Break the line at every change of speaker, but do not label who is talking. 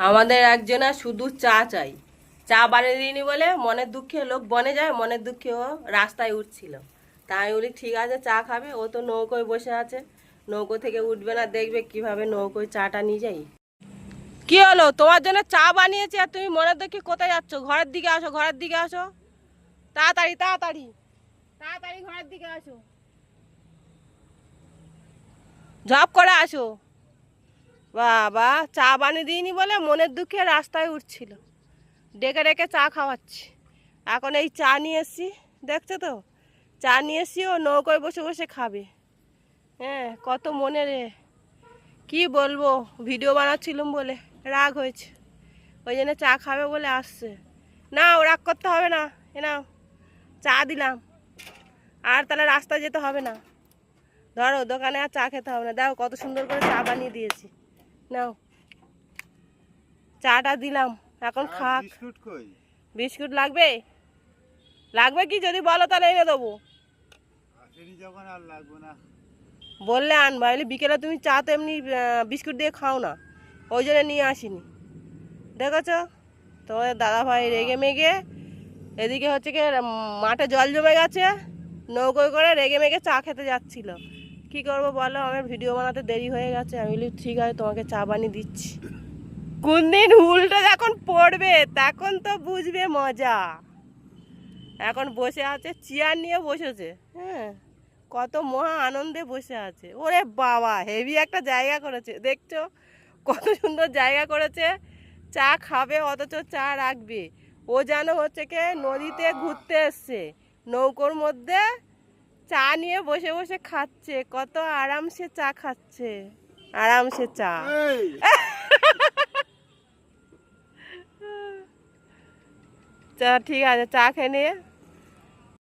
আমাদের একজনা শুধু চা চাই। চা বানিয়ে দিইনি বলে মনের দুঃখে লোক বনে যায়, মনের দুঃখে ও রাস্তায় উঠছিল। তাই বলি ঠিক আছে চা খাবে, ও তো নৌকোয় বসে আছে, নৌকো থেকে উঠবে না, দেখবে কিভাবে নৌকোয় চাটা নিয়ে যাই। কি হলো, তোমার জন্য চা বানিয়েছি আর তুমি মনের দুঃখে কোথায় যাচ্ছ? ঘরের দিকে আসো, ঘরের দিকে আসো, তাড়াতাড়ি তাড়াতাড়ি তাড়াতাড়ি ঘরের দিকে আসো, ঝপ করে আসো। বাবা, চা বানিয়ে দিইনি বলে মনের দুঃখে রাস্তায় উঠছিল, ডেকে ডেকে চা খাওয়াচ্ছি। এখন এই চা নিয়ে এসছি, দেখছো তো, চা নিয়ে এসছি, ও নৌকোয় বসে বসে খাবে। হ্যাঁ, কত মনে রে, কি বলবো, ভিডিও বানাচ্ছিলাম বলে রাগ হয়েছে, ওই জন্য চা খাবে বলে আসছে। না, ও রাগ করতে হবে না, এ নাও চা দিলাম, আর তাহলে রাস্তায় যেতে হবে না। ধরো, দোকানে আর চা খেতে হবে না, দেখো কত সুন্দর করে চা বানিয়ে দিয়েছি, নাও চাটা দিলাম, এখন খাক। বিস্কুট লাগবে? লাগবে কি যদি বলো তাহলে এনে দেবো। বললে আনবা, এলে বিকেলে তুমি চা তো এমনি বিস্কুট দিয়ে খাও না, ওই জন্য নিয়ে আসিনি। দেখেছ, তোমাদের দাদাভাই রেগে মেগে এদিকে হচ্ছে কি মাঠে জল জমে গেছে, নৌকোয় করে রেগে মেগে চা খেতে যাচ্ছিল। কি করবো বলো, আমার ভিডিও বানাতে দেরি হয়ে গেছে। আমি বলি ঠিক আছে তোমাকে চা বানিয়ে দিচ্ছি। কোন দিন উল্টো যখন পড়বে তখন তো বুঝবে মজা। এখন বসে আছে, চেয়ার নিয়ে বসেছে, হ্যাঁ, কত মহা আনন্দে বসে আছে। ওরে বাবা, হেভি একটা জায়গা করেছে, দেখছো কত সুন্দর জায়গা করেছে। চা খাবে অথচ চা রাখবে। ও যেন হচ্ছে কি নদীতে ঘুরতে এসছে, নৌকোর মধ্যে চা নিয়ে বসে বসে খাচ্ছে, কত আরামসে চা খাচ্ছে, আরামসে চা। চা ঠিক আছে, চা খেয়ে নিয়ে